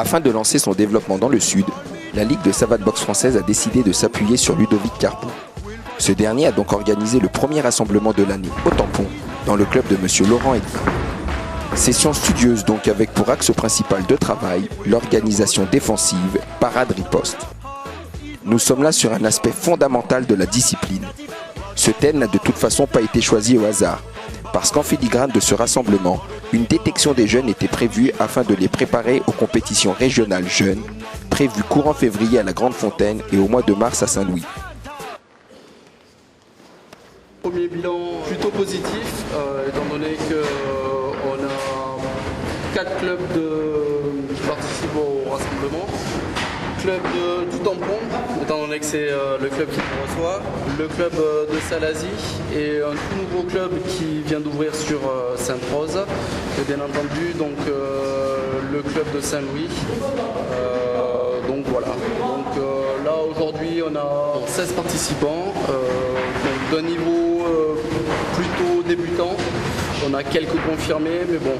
Afin de lancer son développement dans le Sud, la Ligue de savate boxe française a décidé de s'appuyer sur Ludovic Carbon. Ce dernier a donc organisé le premier rassemblement de l'année au Tampon, dans le club de M. Laurent Edlin. Session studieuse donc avec pour axe principal de travail l'organisation défensive parade-riposte. Nous sommes là sur un aspect fondamental de la discipline. Ce thème n'a de toute façon pas été choisi au hasard, parce qu'en filigrane de ce rassemblement, une détection des jeunes était prévue afin de les préparer aux compétitions régionales jeunes, prévues courant février à la Grande Fontaine et au mois de mars à Saint-Louis. Premier bilan plutôt positif, étant donné qu'on a 4 clubs qui participent au rassemblement. Club du Tampon, étant donné que c'est le club qui nous reçoit, le club de Salazie et un tout nouveau club qui vient d'ouvrir sur Sainte-Rose, et bien entendu donc le club de Saint-Louis. Donc voilà. Donc là aujourd'hui on a 16 participants, donc d'un niveau plutôt débutant. On a quelques confirmés, mais bon,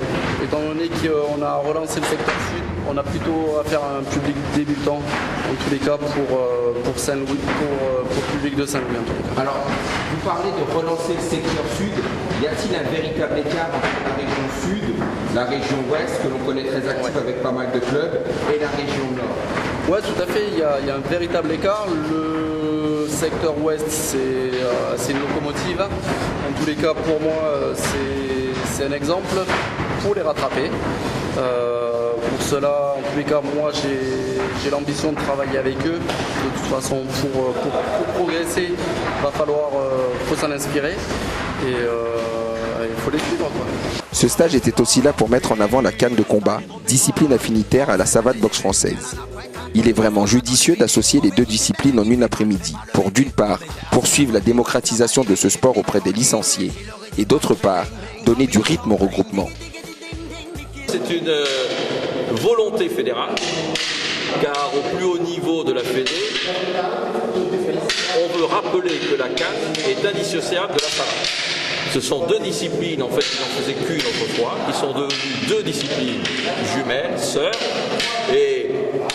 étant donné qu'on a relancé le secteur sud, on a plutôt affaire à un public débutant, en tous les cas pour Saint-Louis, pour le public de Saint-Louis en tout cas. Alors, vous parlez de relancer le secteur sud, y a-t-il un véritable écart entre la région sud, la région ouest, que l'on connaît très active avec pas mal de clubs, et la région nord? Ouais, tout à fait, il y a un véritable écart. Le secteur ouest, c'est une locomotive. En tous les cas, pour moi, c'est un exemple pour les rattraper. Pour cela, en tous les cas, moi, j'ai l'ambition de travailler avec eux. De toute façon, pour progresser, il va falloir faut s'en inspirer et il faut les suivre, quoi. Ce stage était aussi là pour mettre en avant la canne de combat, discipline affinitaire à la savate boxe française. Il est vraiment judicieux d'associer les deux disciplines en une après-midi pour, d'une part, poursuivre la démocratisation de ce sport auprès des licenciés et, d'autre part, donner du rythme au regroupement. C'est une volonté fédérale, car au plus haut niveau de la Fédé, on veut rappeler que la canne est indissociable de la savate. Ce sont deux disciplines en fait qui n'en faisaient qu'une autrefois, qui sont devenues deux disciplines jumelles, sœurs, et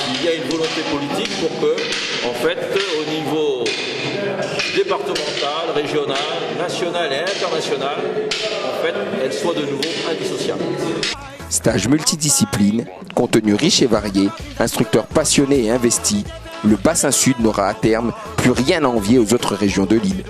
il y a une volonté politique pour que, en fait, au niveau départemental, régional, national et international, en fait, elles soient de nouveau indissociables. Stage multidiscipline, contenu riche et varié, instructeur passionné et investi, le bassin sud n'aura à terme plus rien à envier aux autres régions de l'île.